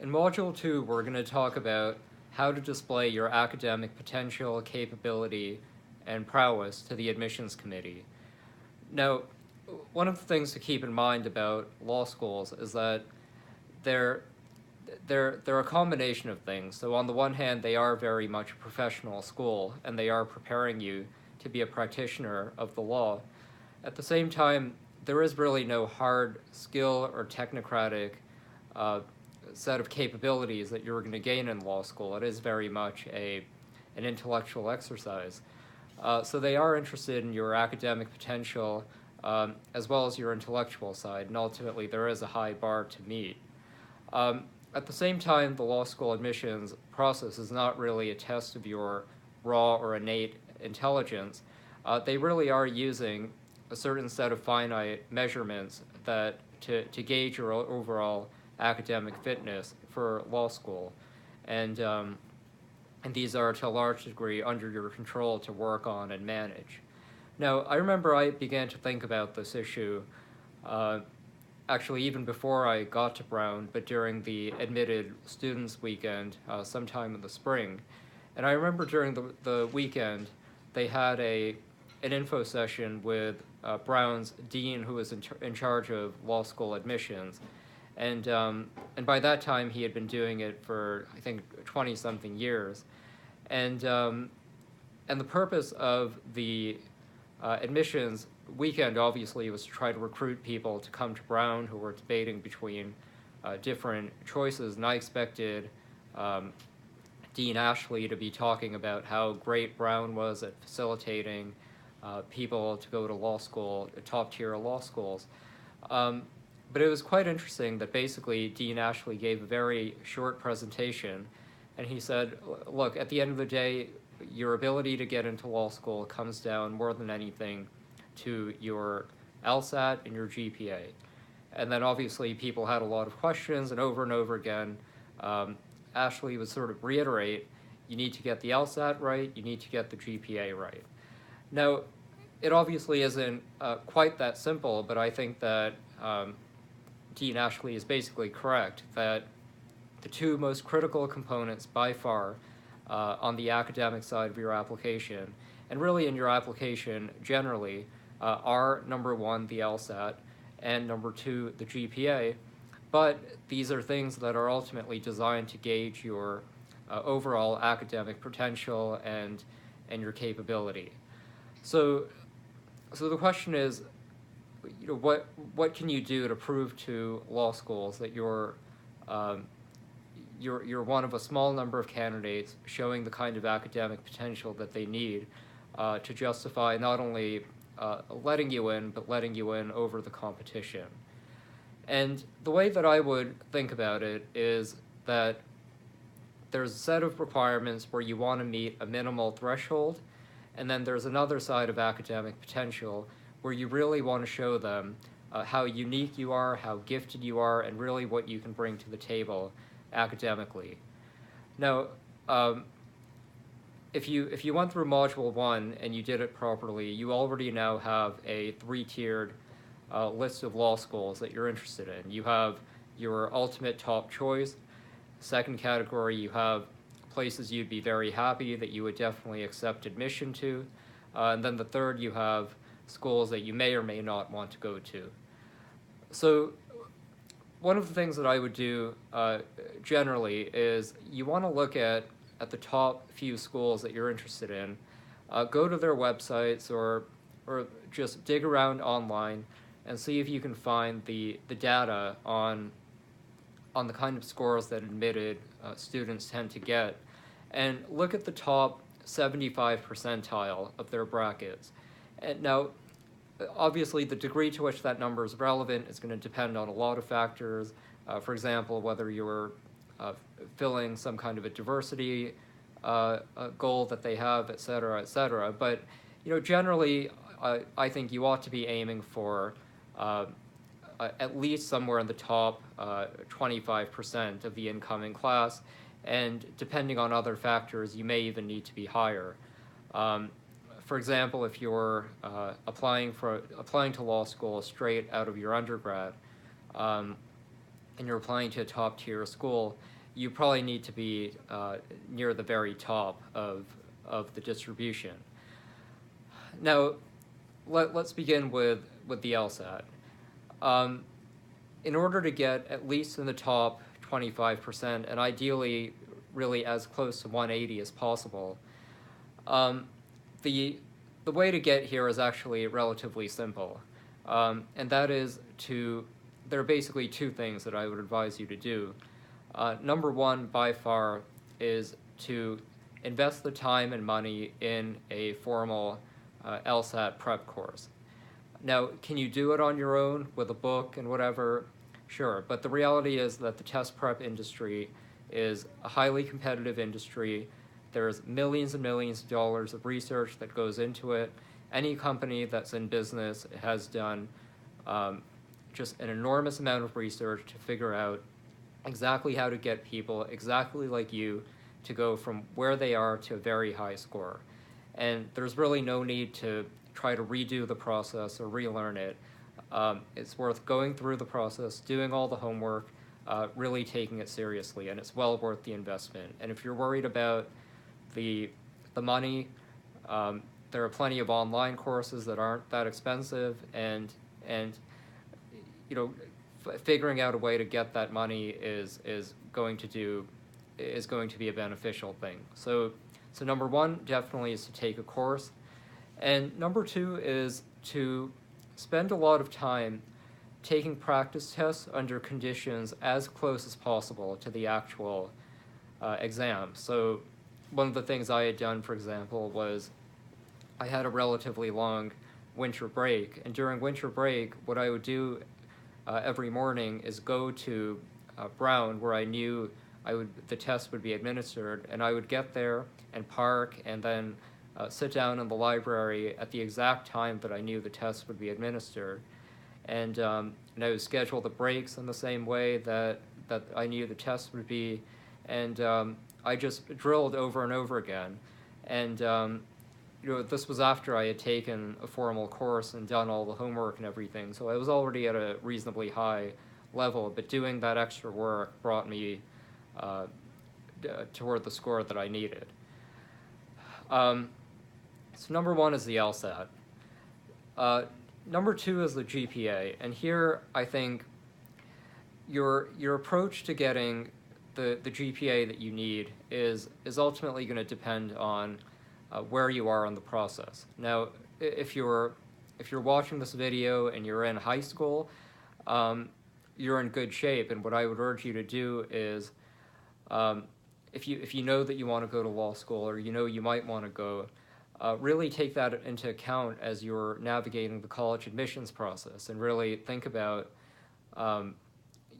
In Module 2, we're going to talk about how to display your academic potential, capability, and prowess to the admissions committee. Now, one of the things to keep in mind about law schools is that they're a combination of things. So on the one hand, they are very much a professional school, and they are preparing you to be a practitioner of the law. At the same time, there is really no hard skill or technocratic set of capabilities that you're going to gain in law school. It is very much an intellectual exercise. So they are interested in your academic potential as well as your intellectual side, and ultimately there is a high bar to meet. At the same time, the law school admissions process is not really a test of your raw or innate intelligence. They really are using a certain set of finite measurements that to gauge your overall academic fitness for law school. And these are to a large degree under your control to work on and manage. Now, I remember I began to think about this issue actually even before I got to Brown, but during the admitted students weekend sometime in the spring. And I remember during the weekend, they had an info session with Brown's dean, who was in charge of law school admissions. And by that time, he had been doing it for, I think, 20-something years. And the purpose of the admissions weekend, obviously, was to try to recruit people to come to Brown who were debating between different choices. And I expected Dean Ashley to be talking about how great Brown was at facilitating people to go to law school, top-tier law schools. But it was quite interesting that basically Dean Ashley gave a very short presentation, and he said, look, at the end of the day, your ability to get into law school comes down more than anything to your LSAT and your GPA. And then obviously people had a lot of questions, and over again, Ashley would sort of reiterate, you need to get the LSAT right, you need to get the GPA right. Now, it obviously isn't quite that simple, but I think that Dean Ashley is basically correct that the two most critical components by far on the academic side of your application, and really in your application generally, are number one, the LSAT, and number two, the GPA. But these are things that are ultimately designed to gauge your overall academic potential and your capability. So the question is, you know, what can you do to prove to law schools that you're one of a small number of candidates showing the kind of academic potential that they need to justify not only letting you in, but letting you in over the competition. And the way that I would think about it is that there's a set of requirements where you want to meet a minimal threshold, and then there's another side of academic potential where you really want to show them how unique you are, how gifted you are, and really what you can bring to the table academically. Now, if you went through Module 1 and you did it properly, you already now have a 3-tiered list of law schools that you're interested in. You have your ultimate top choice. Second category, you have places you'd be very happy that you would definitely accept admission to. And then the third, you have schools that you may or may not want to go to. So one of the things that I would do generally is you want to look at the top few schools that you're interested in, go to their websites or just dig around online and see if you can find the data on the kind of scores that admitted students tend to get, and look at the top 75 percentile of their brackets. And now, obviously, the degree to which that number is relevant is going to depend on a lot of factors. For example, whether you're filling some kind of a diversity goal that they have, et cetera, et cetera. But generally, I think you ought to be aiming for at least somewhere in the top 25% of the incoming class, and depending on other factors, you may even need to be higher. For example, if you're applying to law school straight out of your undergrad, and you're applying to a top tier school, you probably need to be near the very top of the distribution. Now, let's begin with the LSAT. In order to get at least in the top 25%, and ideally really as close to 180 as possible, the way to get here is actually relatively simple, and that is there are basically two things that I would advise you to do. Number one, by far, is to invest the time and money in a formal LSAT prep course. Now, can you do it on your own with a book and whatever? Sure, but the reality is that the test prep industry is a highly competitive industry. There's millions and millions of dollars of research that goes into it. Any company that's in business has done just an enormous amount of research to figure out exactly how to get people exactly like you to go from where they are to a very high score. And there's really no need to try to redo the process or relearn it. It's worth going through the process, doing all the homework, really taking it seriously, and it's well worth the investment. And if you're worried about the money, there are plenty of online courses that aren't that expensive, and you know, figuring out a way to get that money is going to be a beneficial thing. So number one definitely is to take a course, and number two is to spend a lot of time taking practice tests under conditions as close as possible to the actual exam. So one of the things I had done, for example, was I had a relatively long winter break, and during winter break, what I would do every morning is go to Brown, where I knew the test would be administered, and I would get there and park and then sit down in the library at the exact time that I knew the test would be administered. And I would schedule the breaks in the same way that I knew the test would be, and I just drilled over and over again. And this was after I had taken a formal course and done all the homework and everything, so I was already at a reasonably high level, but doing that extra work brought me toward the score that I needed. So number one is the LSAT. Number two is the GPA, and here I think your approach to getting the GPA that you need is ultimately going to depend on where you are in the process. Now, if you're watching this video and you're in high school, you're in good shape, and what I would urge you to do is, if you know that you want to go to law school, or you might want to go, really take that into account as you're navigating the college admissions process, and really think about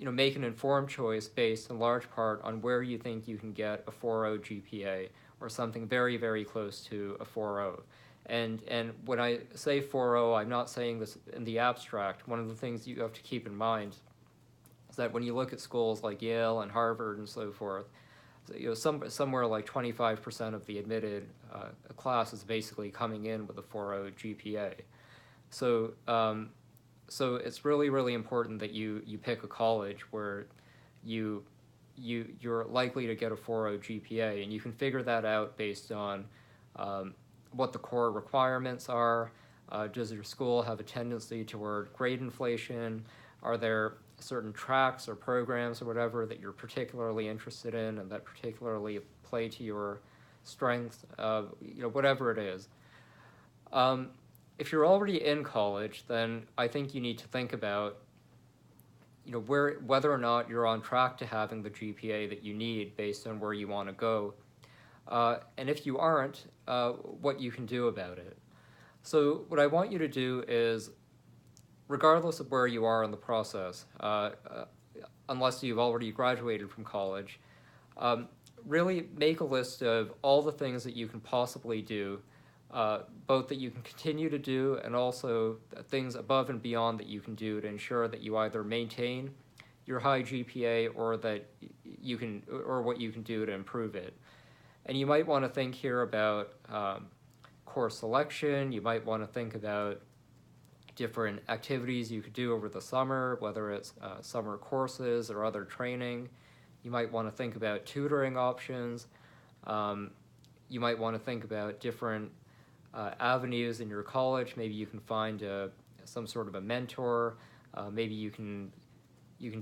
make an informed choice based in large part on where you think you can get a 4.0 GPA or something very, very close to a 4.0. And when I say 4.0, I'm not saying this in the abstract. One of the things you have to keep in mind is that when you look at schools like Yale and Harvard and so forth, somewhere like 25% of the admitted class is basically coming in with a 4.0 GPA. So it's really, really important that you pick a college where you're likely to get a 4.0 GPA, and you can figure that out based on what the core requirements are. Does your school have a tendency toward grade inflation? Are there certain tracks or programs or whatever that you're particularly interested in and that particularly play to your strengths? Whatever it is. If you're already in college, then I think you need to think about whether or not you're on track to having the GPA that you need based on where you want to go. And if you aren't, what you can do about it. So what I want you to do is, regardless of where you are in the process, unless you've already graduated from college, really make a list of all the things that you can possibly do, both that you can continue to do and also things above and beyond that you can do to ensure that you either maintain your high GPA or that you can, or what you can do to improve it. And you might want to think here about course selection. You might want to think about different activities you could do over the summer, whether it's summer courses or other training. You might want to think about tutoring options. You might want to think about different avenues in your college. Maybe you can find some sort of a mentor. Maybe you can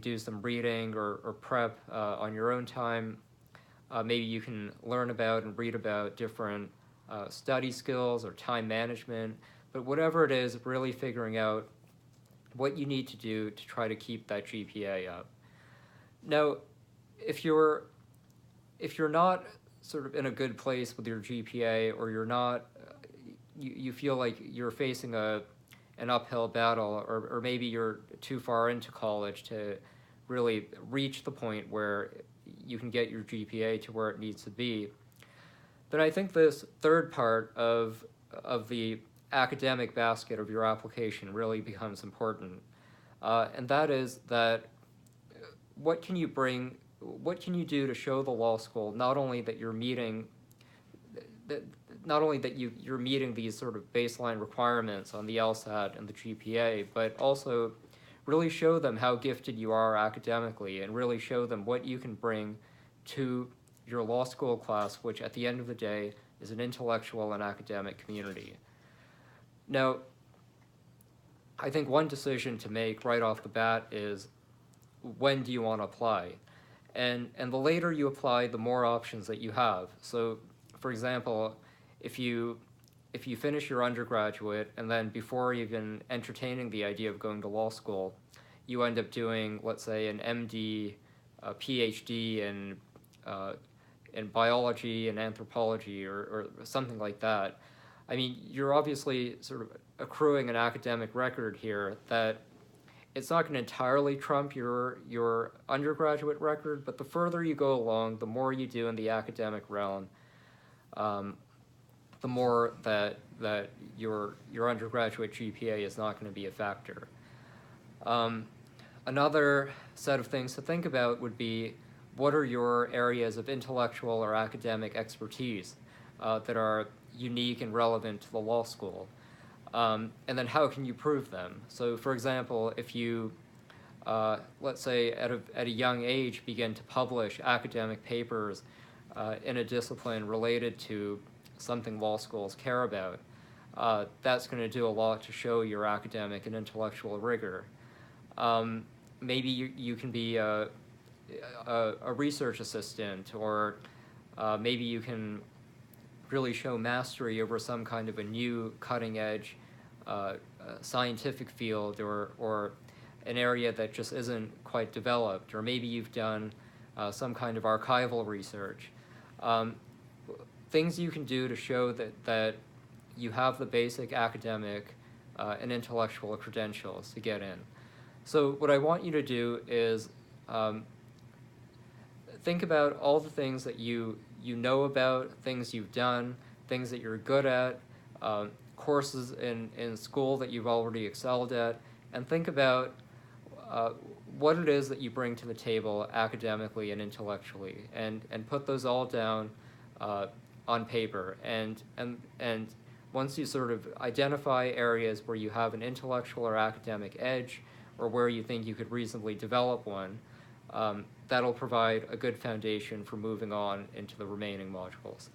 do some reading or prep on your own time. Maybe you can learn about and read about different study skills or time management. But whatever it is, really figuring out what you need to do to try to keep that GPA up. Now, if you're not sort of in a good place with your GPA, or you're not, you feel like you're facing an uphill battle, or maybe you're too far into college to really reach the point where you can get your GPA to where it needs to be, then I think this third part of the academic basket of your application really becomes important. And that is that what can you do to show the law school not only that you're meeting you're meeting these sort of baseline requirements on the LSAT and the GPA, but also really show them how gifted you are academically, and really show them what you can bring to your law school class, which at the end of the day is an intellectual and academic community. Now, I think one decision to make right off the bat is, when do you want to apply? And the later you apply, the more options that you have. So, for example, if you finish your undergraduate, and then before even entertaining the idea of going to law school, you end up doing, let's say, an MD, a PhD in biology and anthropology, or something like that. I mean, you're obviously sort of accruing an academic record here that it's not going to entirely trump your undergraduate record, but the further you go along, the more you do in the academic realm, the more that your undergraduate GPA is not going to be a factor. Another set of things to think about would be, what are your areas of intellectual or academic expertise that are unique and relevant to the law school? And then how can you prove them? So, for example, if you, let's say at a young age, begin to publish academic papers in a discipline related to something law schools care about, that's going to do a lot to show your academic and intellectual rigor. Maybe you can be a research assistant, or maybe you can really show mastery over some kind of a new cutting-edge scientific field, or an area that just isn't quite developed, or maybe you've done some kind of archival research. Things you can do to show that you have the basic academic and intellectual credentials to get in. So what I want you to do is think about all the things that you know about, things you've done, things that you're good at, courses in school that you've already excelled at, and think about what it is that you bring to the table academically and intellectually, and put those all down on paper. And once you sort of identify areas where you have an intellectual or academic edge, or where you think you could reasonably develop one, that'll provide a good foundation for moving on into the remaining modules.